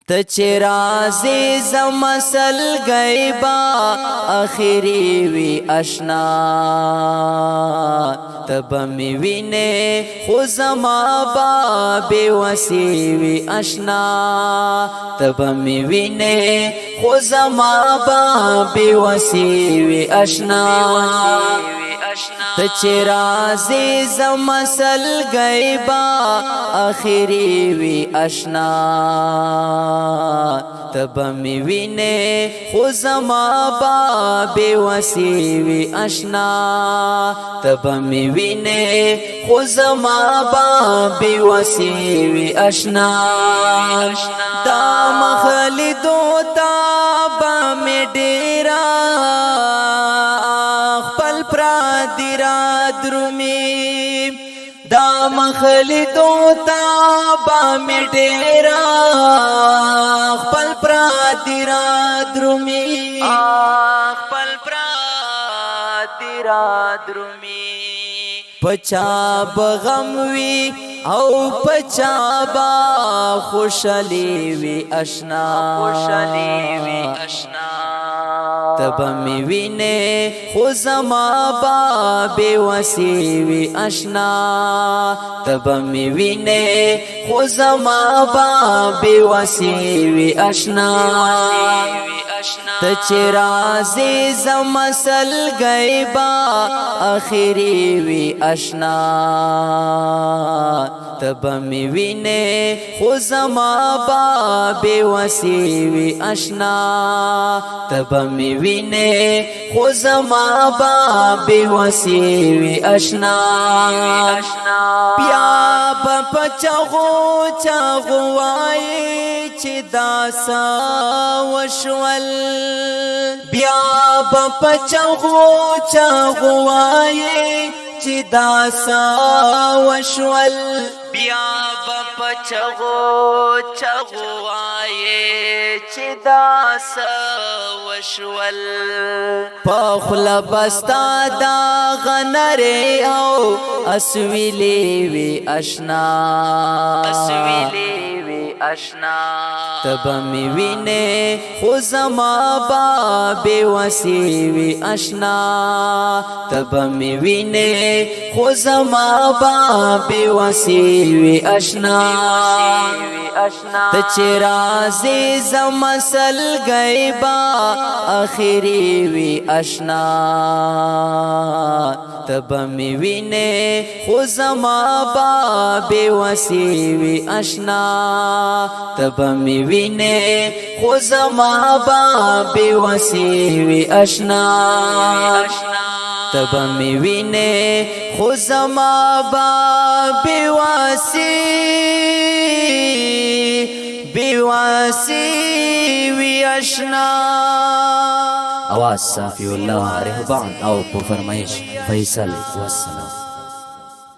ته چې رازې زما سلګی با اخري وي اشنا ته به مې وینې خو زما به بې وسې وي اشنا ته به مې وینې خو زما به بې وسې وي اشنا ته چې رازې زما سلګی با اخري وي اشنا ته به مې وینې خو زما به بې وسې وي اشنا ته به مې وینې خو زما به بې وسې وي اشنا دا مخلیدو ته به مې ډېره خپل پردي را درومي دا مخلیدو ته به مې ډېره خپل پردي را درومي خپل پردي را درومي پچا بغم وی او پچا با خوشحالی وی اشنا تب می وینې خو زما با بې وسې وي اشنا تب می وینې خو زما با بې وسې وي اشنا ته چې رازې زما سلګی با اخري وي اشنا تب می وینې خو زما با بې وسې وي اشنا تب می وینې خو زما با بې وسې وي اشنا بیا به په چغو وایي چې دا څه وشول بیا به په چغو وایي چې دا څه وشول بیا به په چغو وایي چې دا څه وشول په خوله بستا دا غنرې او اسویلې وي اشنا تب می وینې خو زما با بې وسې وي اشنا تب می وینې خو زما با بې وسې وي اشنا ته چې رازې زما سلګی با اخري وي اشنا تب می وینې خو زما با بې وسې وي اشنا تب می وینې خو زما با بې وسې وي اشنا تب می وینې خو زما با بې وسې وی اشنا आवाज साफी उल्लाह रहबान او په فرمایش فیصل والسلام